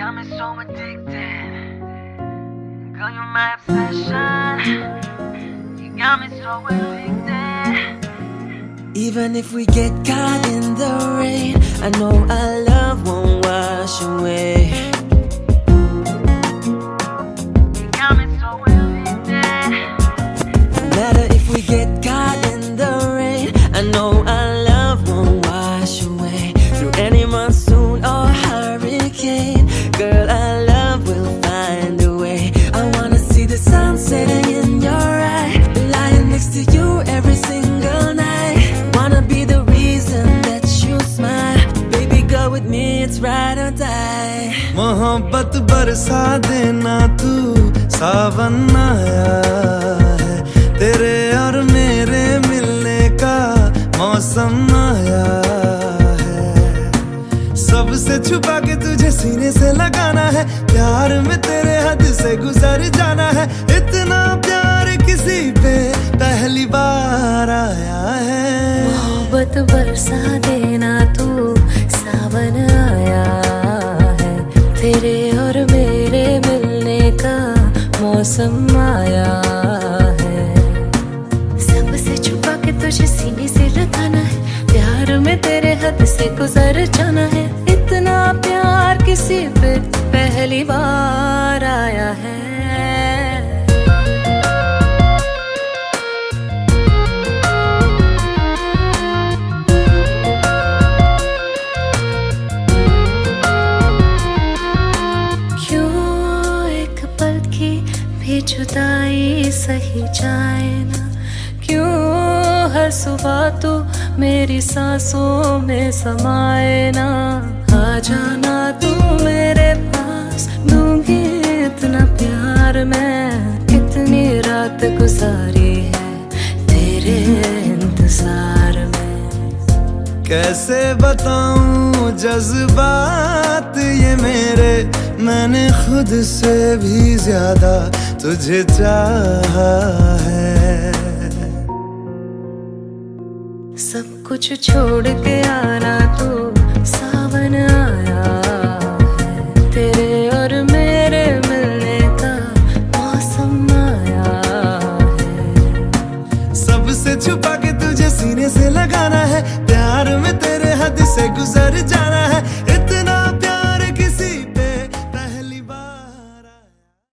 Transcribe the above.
got me so addicted. Girl, you're my obsession. You got me so addicted. Even if we get caught in the rain, I know our love won't wash away. You got me so addicted. No matter if we get caught in the rain, I know our love won't wash away. Through any monsoon or hurricane, girl, our love will find a way. I wanna see the sun setting in your eye, lying next to you every single night. Wanna be the reason that you smile. Baby, go with me, it's ride or die. मोहब्बत बरसा देना तू, सावन आया है। तेरे और मेरे मिलने का मौसम आया है। सबसे छुपा के तुझे सीने से लगाना है, प्यार में तेरे हद से गुजर जाना है। इतना प्यार किसी पे पहली बार आया है। मोहब्बत बरसा देना तू, सावन आया है। तेरे और मेरे मिलने का मौसम आया है। सबसे छुपा के तुझे सीने से लगाना है, प्यार में तेरे हद से गुजर जाना है। इतना प्यार किसी पे पहली बार आया है। जुदाई सही जाए ना, क्यों हर सुबह तू मेरी सांसों में समाए ना। आ जाना तू मेरे पास, दूंगी इतना प्यार मैं। कितनी रात गुजारी है तेरे इंतजार में। कैसे बताऊं जज्बात ये मेरे, मैंने खुद से भी ज्यादा तुझे चाहा है। सब कुछ छोड़ के आना तू,